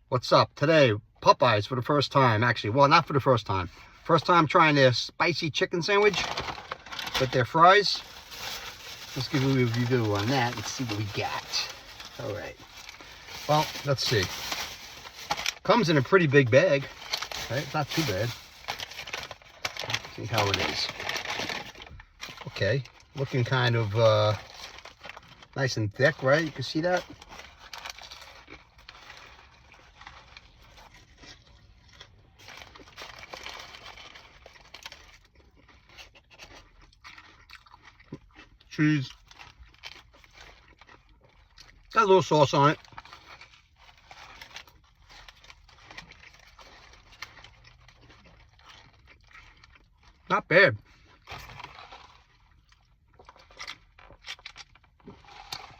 What's up? Today, Popeyes for the first time. Actually, well, not for the first time. First time trying their spicy chicken sandwich with their fries. Let's give you a review on that and see what we got. All right. Well, let's see. Comes in a pretty big bag. Right? It's not too bad. See how it is. Okay. Looking kind of nice and thick, right? You can see that? Cheese. Got a little sauce on it. Not bad.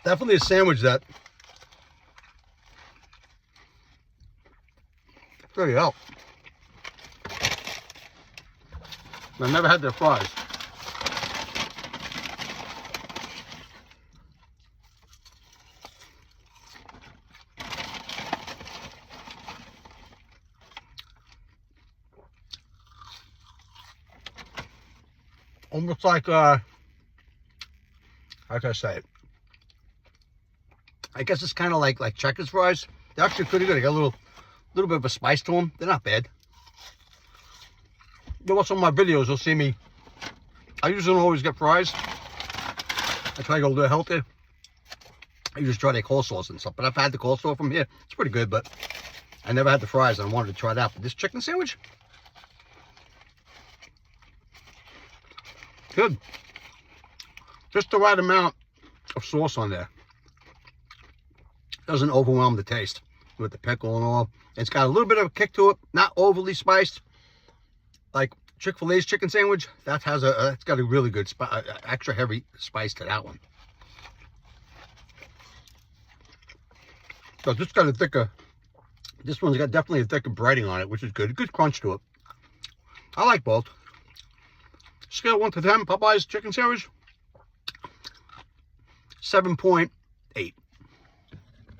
Definitely a sandwich that really helped. I've never had their fries. Almost like, how can I say it? I guess it's kind of like Checkers fries. They're actually pretty good. They got a little bit of a spice to them. They're not bad. You watch some of my videos, you'll see me. I usually don't always get fries. I try to go a little healthier. I usually try their coleslaws and stuff. But I've had the coleslaw from here. It's pretty good, but I never had the fries and I wanted to try that. But this chicken sandwich, good. Just the right amount of sauce on there. Doesn't overwhelm the taste with the pickle and all. It's got a little bit of a kick to it. Not overly spiced. Like Chick-fil-A's chicken sandwich. That has it's got a really good, extra heavy spice to that one. So this got a thicker, this one's got definitely a thicker breading on it, which is good. Good crunch to it. I like both. Scale 1 to 10, Popeyes chicken sandwich, 7.8.